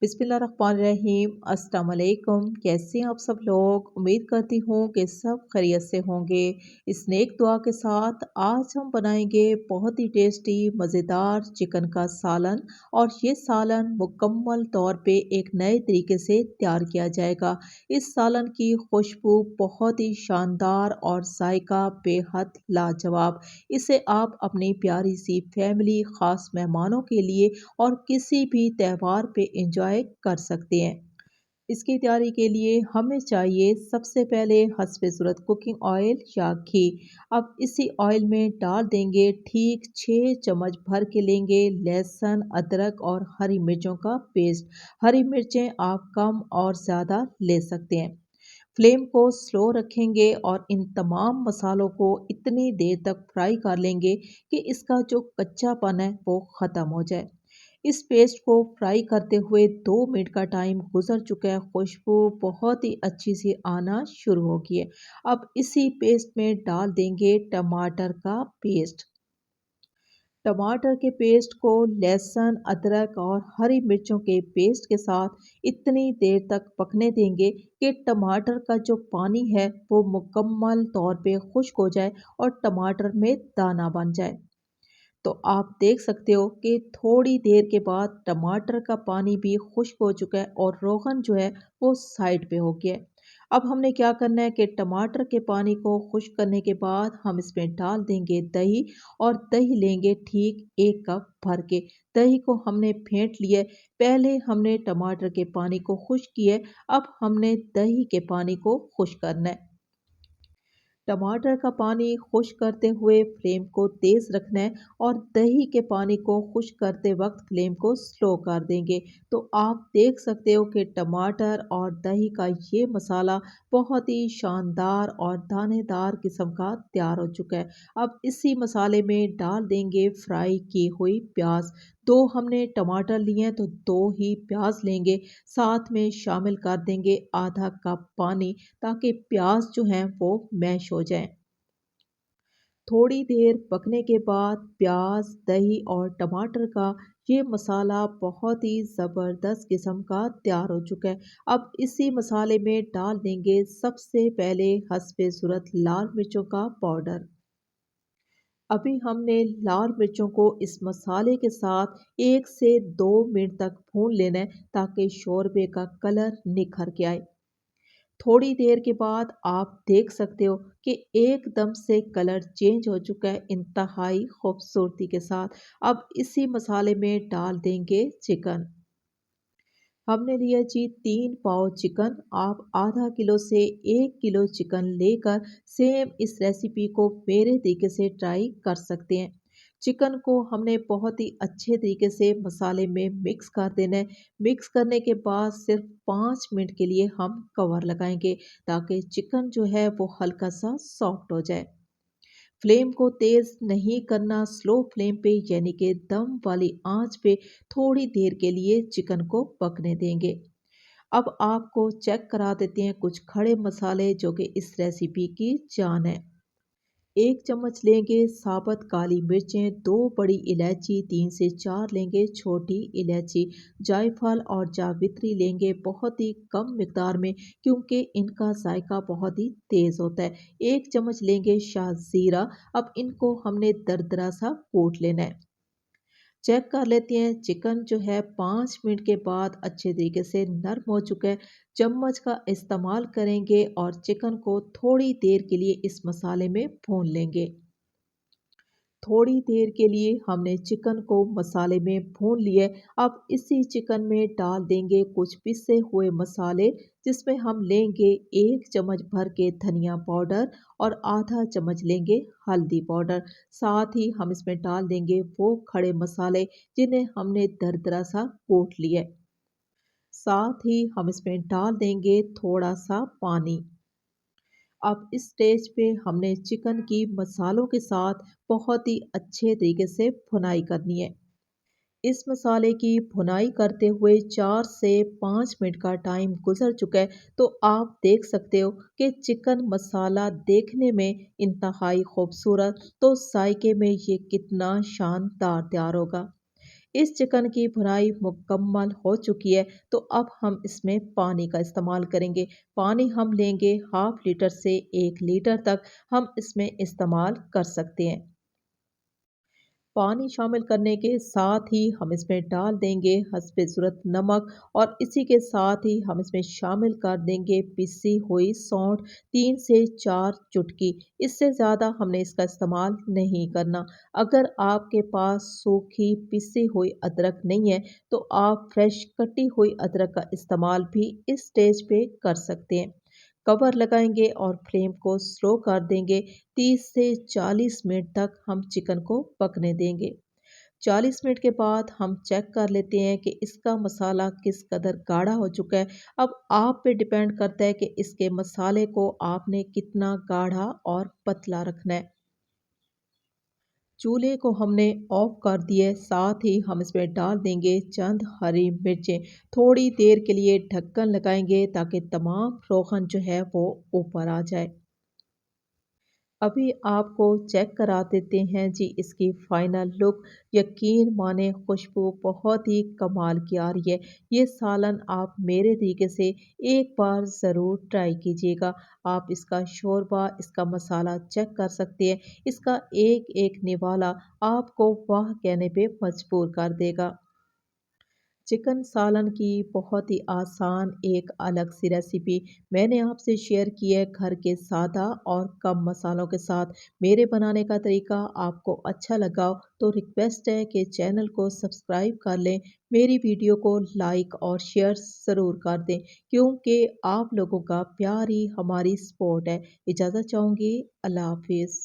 बिस्मिल्लाहिर्रहमानिर्रहीम। अस्सलाम वालेकुम। कैसे हैं आप सब लोग? उम्मीद करती हूँ कि सब खैरियत से होंगे। इस नेक दुआ के साथ आज हम बनाएंगे बहुत ही टेस्टी मज़ेदार चिकन का सालन। और ये सालन मुकम्मल तौर पे एक नए तरीके से तैयार किया जाएगा। इस सालन की खुशबू बहुत ही शानदार और जायका बेहद लाजवाब। इसे आप अपनी प्यारी सी फैमिली, ख़ास मेहमानों के लिए और किसी भी त्यौहार पे एंजॉय कर सकते हैं। इसकी तैयारी के लिए हमें चाहिए सबसे पहले हस्बे ज़रूरत कुकिंग ऑयल या घी। अब इसी ऑयल में डाल देंगे ठीक 6 चम्मच भर के लेंगे लहसुन, अदरक और हरी मिर्चों का पेस्ट। हरी मिर्चें आप कम और ज़्यादा ले सकते हैं। फ्लेम को स्लो रखेंगे और इन तमाम मसालों को इतनी देर तक फ्राई कर लेंगे कि इसका जो कच्चापन है वो ख़त्म हो जाए। इस पेस्ट को फ्राई करते हुए 2 मिनट का टाइम गुजर चुका है। खुशबू बहुत ही अच्छी सी आना शुरू हो गई है। अब इसी पेस्ट में डाल देंगे टमाटर का पेस्ट। टमाटर के पेस्ट को लहसुन, अदरक और हरी मिर्चों के पेस्ट के साथ इतनी देर तक पकने देंगे कि टमाटर का जो पानी है वो मुकम्मल तौर पे खुश्क हो जाए और टमाटर में दाना बन जाए। तो आप देख सकते हो कि थोड़ी देर के बाद टमाटर का पानी भी खुश्क हो चुका है और रोगन जो है वो साइड पे हो गया है। अब हमने क्या करना है कि टमाटर के पानी को खुश्क करने के बाद हम इसमें डाल देंगे दही। और दही लेंगे ठीक 1 कप भर के। दही को हमने फेंट लिया है। पहले हमने टमाटर के पानी को खुश्क किया है, अब हमने दही के पानी को खुश्क करना है। टमाटर का पानी खुश्क करते हुए फ्लेम को तेज़ रखना है और दही के पानी को खुश्क करते वक्त फ्लेम को स्लो कर देंगे। तो आप देख सकते हो कि टमाटर और दही का ये मसाला बहुत ही शानदार और दानेदार किस्म का तैयार हो चुका है। अब इसी मसाले में डाल देंगे फ्राई की हुई प्याज। 2 हमने टमाटर लिए हैं तो 2 ही प्याज लेंगे। साथ में शामिल कर देंगे आधा कप पानी ताकि प्याज जो हैं वो मैश हो जाएं। थोड़ी देर पकने के बाद प्याज, दही और टमाटर का ये मसाला बहुत ही ज़बरदस्त किस्म का तैयार हो चुका है। अब इसी मसाले में डाल देंगे सबसे पहले हस्बे ज़रूरत लाल मिर्चों का पाउडर। अभी हमने लाल मिर्चों को इस मसाले के साथ 1 से 2 मिनट तक भून लेना है ताकि शोरबे का कलर निखर के आए। थोड़ी देर के बाद आप देख सकते हो कि एकदम से कलर चेंज हो चुका है इंतहाई खूबसूरती के साथ। अब इसी मसाले में डाल देंगे चिकन। हमने लिया जी 3 पाव चिकन। आप आधा किलो से 1 किलो चिकन लेकर सेम इस रेसिपी को मेरे तरीके से ट्राई कर सकते हैं। चिकन को हमने बहुत ही अच्छे तरीके से मसाले में मिक्स कर देना है। मिक्स करने के बाद सिर्फ 5 मिनट के लिए हम कवर लगाएंगे ताकि चिकन जो है वो हल्का सा सॉफ्ट हो जाए। फ्लेम को तेज नहीं करना, स्लो फ्लेम पे यानी कि दम वाली आंच पे थोड़ी देर के लिए चिकन को पकने देंगे। अब आपको चेक करा देते हैं कुछ खड़े मसाले जो कि इस रेसिपी की जान है। 1 चम्मच लेंगे साबुत काली मिर्चें, 2 बड़ी इलायची, 3 से 4 लेंगे छोटी इलायची, जायफल और जावित्री लेंगे बहुत ही कम मिकदार में क्योंकि इनका जायका बहुत ही तेज़ होता है। 1 चम्मच लेंगे शाज़ीरा। अब इनको हमने दरदरा सा कूट लेना है। चेक कर लेते हैं चिकन जो है 5 मिनट के बाद अच्छे तरीके से नरम हो चुका है। चम्मच का इस्तेमाल करेंगे और चिकन को थोड़ी देर के लिए इस मसाले में भून लेंगे। थोड़ी देर के लिए हमने चिकन को मसाले में भून लिए। अब इसी चिकन में डाल देंगे कुछ पिसे हुए मसाले जिसमें हम लेंगे 1 चम्मच भर के धनिया पाउडर और आधा चम्मच लेंगे हल्दी पाउडर। साथ ही हम इसमें डाल देंगे वो खड़े मसाले जिन्हें हमने दरदरा सा कूट लिया। साथ ही हम इसमें डाल देंगे थोड़ा सा पानी। अब इस स्टेज पे हमने चिकन की मसालों के साथ बहुत ही अच्छे तरीके से भुनाई करनी है। इस मसाले की भुनाई करते हुए 4 से 5 मिनट का टाइम गुजर चुका है। तो आप देख सकते हो कि चिकन मसाला देखने में इंतहाई खूबसूरत तो जायके में ये कितना शानदार तैयार होगा। इस चिकन की भुनाई मुकम्मल हो चुकी है, तो अब हम इसमें पानी का इस्तेमाल करेंगे। पानी हम लेंगे हाफ लीटर से 1 लीटर तक हम इसमें इस्तेमाल कर सकते हैं। पानी शामिल करने के साथ ही हम इसमें डाल देंगे हस्बे ज़रूरत नमक और इसी के साथ ही हम इसमें शामिल कर देंगे पिसी हुई सौंठ 3 से 4 चुटकी। इससे ज़्यादा हमने इसका इस्तेमाल नहीं करना। अगर आपके पास सूखी पिसी हुई अदरक नहीं है तो आप फ्रेश कटी हुई अदरक का इस्तेमाल भी इस स्टेज पे कर सकते हैं। कवर लगाएंगे और फ्लेम को स्लो कर देंगे। 30 से 40 मिनट तक हम चिकन को पकने देंगे। 40 मिनट के बाद हम चेक कर लेते हैं कि इसका मसाला किस कदर गाढ़ा हो चुका है। अब आप पे डिपेंड करता है कि इसके मसाले को आपने कितना गाढ़ा और पतला रखना है। चूल्हे को हमने ऑफ कर दिया है, साथ ही हम इसमें डाल देंगे चंद हरी मिर्चें। थोड़ी देर के लिए ढक्कन लगाएंगे ताकि तमाम रोगन जो है वो ऊपर आ जाए। अभी आपको चेक करा देते हैं जी इसकी फाइनल लुक। यकीन माने खुशबू बहुत ही कमाल की आ रही है। ये सालन आप मेरे तरीके से एक बार ज़रूर ट्राई कीजिएगा। आप इसका शोरबा, इसका मसाला चेक कर सकते हैं। इसका एक एक निवाला आपको वाह कहने पे मजबूर कर देगा। चिकन सालन की बहुत ही आसान एक अलग सी रेसिपी मैंने आपसे शेयर की है घर के सादा और कम मसालों के साथ। मेरे बनाने का तरीका आपको अच्छा लगा हो तो रिक्वेस्ट है कि चैनल को सब्सक्राइब कर लें, मेरी वीडियो को लाइक और शेयर ज़रूर कर दें क्योंकि आप लोगों का प्यार ही हमारी सपोर्ट है। इजाज़त चाहूँगी। अल्लाह हाफिज़।